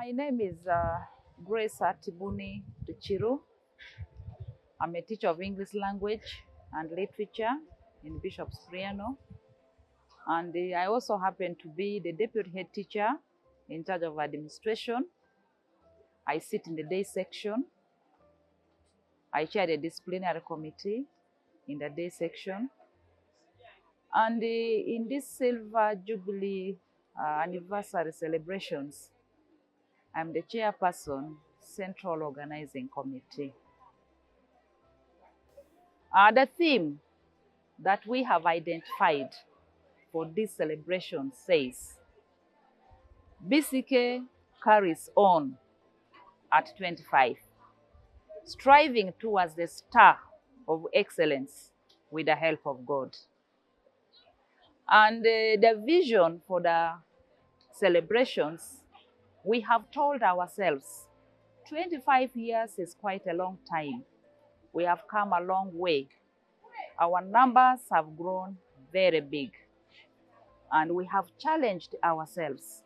My name is Grace Atibuni. I'm a teacher of English language and literature in Bishop's Priano. And I also happen to be the deputy head teacher in charge of administration. I sit in the day section. I chair the disciplinary committee in the day section. And in this Silver Jubilee anniversary celebrations, I'm the chairperson, Central Organizing Committee. The theme that we have identified for this celebration says, BCK carries on at 25, striving towards the star of excellence with the help of God. And the vision for the celebrations, we have told ourselves, 25 years is quite a long time. We have come a long way. Our numbers have grown very big. And we have challenged ourselves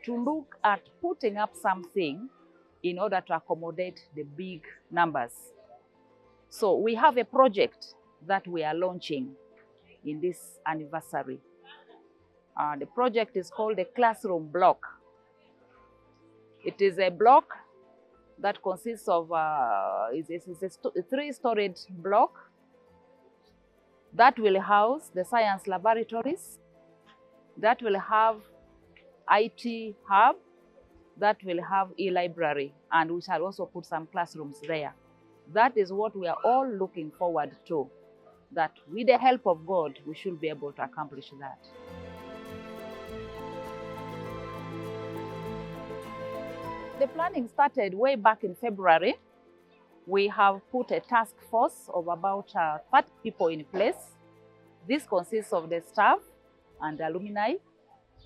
to look at putting up something in order to accommodate the big numbers. So we have a project that we are launching in this anniversary. The project is called the Classroom Block. It is a block that consists of it's a three-storied block that will house the science laboratories, that will have IT hub, that will have e-library, and we shall also put some classrooms there. That is what we are all looking forward to, that with the help of God, we should be able to accomplish that. The planning started way back in February. We have put a task force of about 30 people in place. This consists of the staff and the alumni.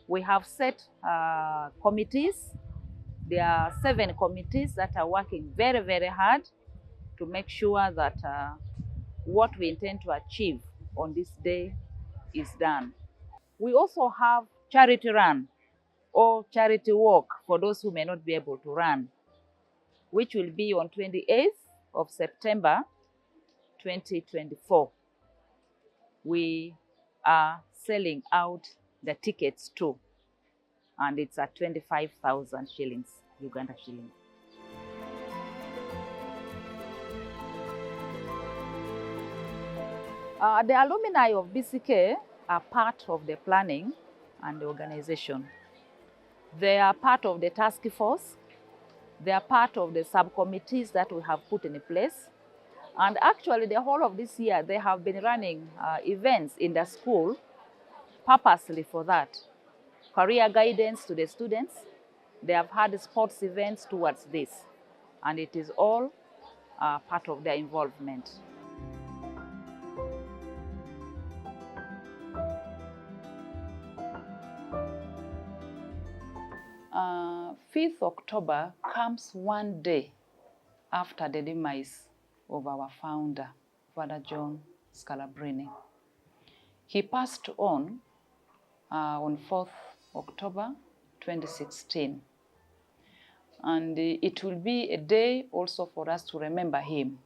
We have set committees. There are 7 committees that are working very, very hard to make sure that what we intend to achieve on this day is done. We also have charity run or charity walk for those who may not be able to run, which will be on 28th of September 2024. We are selling out the tickets too, and it's at 25,000 shillings, Uganda shillings. The alumni of BCK are part of the planning and the organization. They are part of the task force. They are part of the subcommittees that we have put in place. And actually, the whole of this year, they have been running events in the school purposely for that. Career guidance to the students. They have had sports events towards this. And it is all part of their involvement. 5th October comes one day after the demise of our founder, Father John Scalabrini. He passed on 4th October 2016. And it will be a day also for us to remember him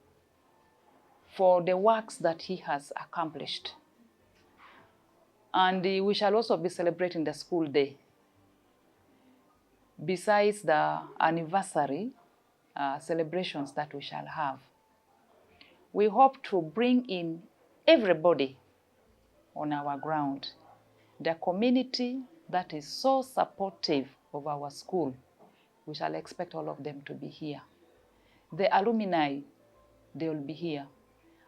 for the works that he has accomplished. And we shall also be celebrating the school day. Besides the anniversary celebrations that we shall have, we hope to bring in everybody on our ground. The community that is so supportive of our school, we shall expect all of them to be here. The alumni, they will be here.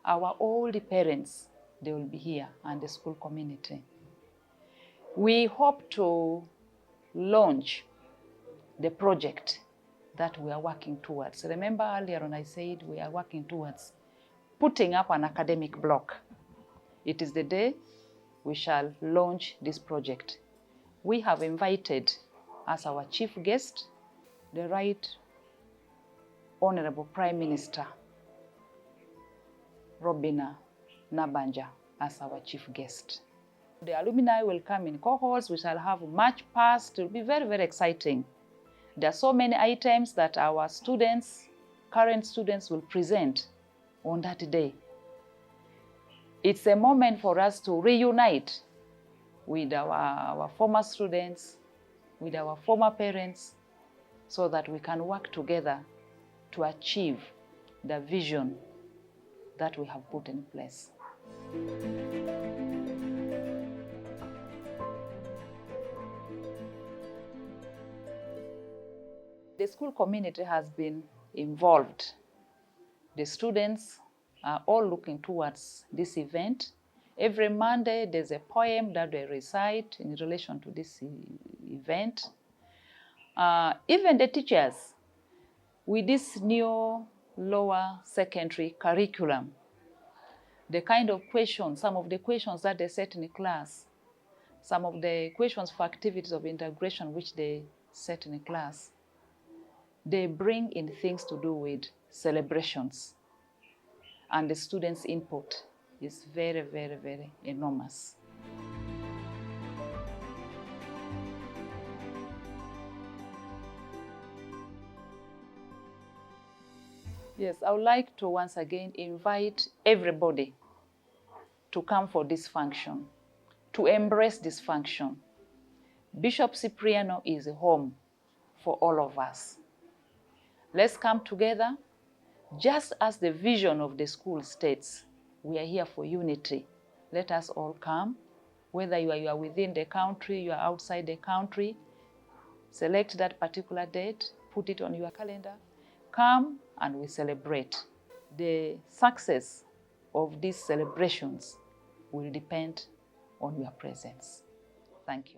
Our old parents, they will be here, and the school community. We hope to launch the project that we are working towards. Remember earlier on I said we are working towards putting up an academic block. It is the day we shall launch this project. We have invited as our chief guest the Right Honorable Prime Minister Robina Nabanja as our chief guest. The alumni will come in cohorts. We shall have march past. It will be very, very exciting. There are so many items that our students, current students, will present on that day. It's a moment for us to reunite with our former students, with our former parents, so that we can work together to achieve the vision that we have put in place. The school community has been involved. The students are all looking towards this event. Every Monday, there's a poem that they recite in relation to this event. Even the teachers, with this new lower secondary curriculum, the kind of questions, some of the questions that they set in the class, some of the questions for activities of integration which they set in the class, they bring in things to do with celebrations. And the students' input is very, very, very enormous. Yes, I would like to once again invite everybody to come for this function, to embrace this function. Bishop Cipriano is a home for all of us. Let's come together, just as the vision of the school states. We are here for unity. Let us all come, whether you are within the country, you are outside the country. Select that particular date, put it on your calendar. Come and we celebrate. The success of these celebrations will depend on your presence. Thank you.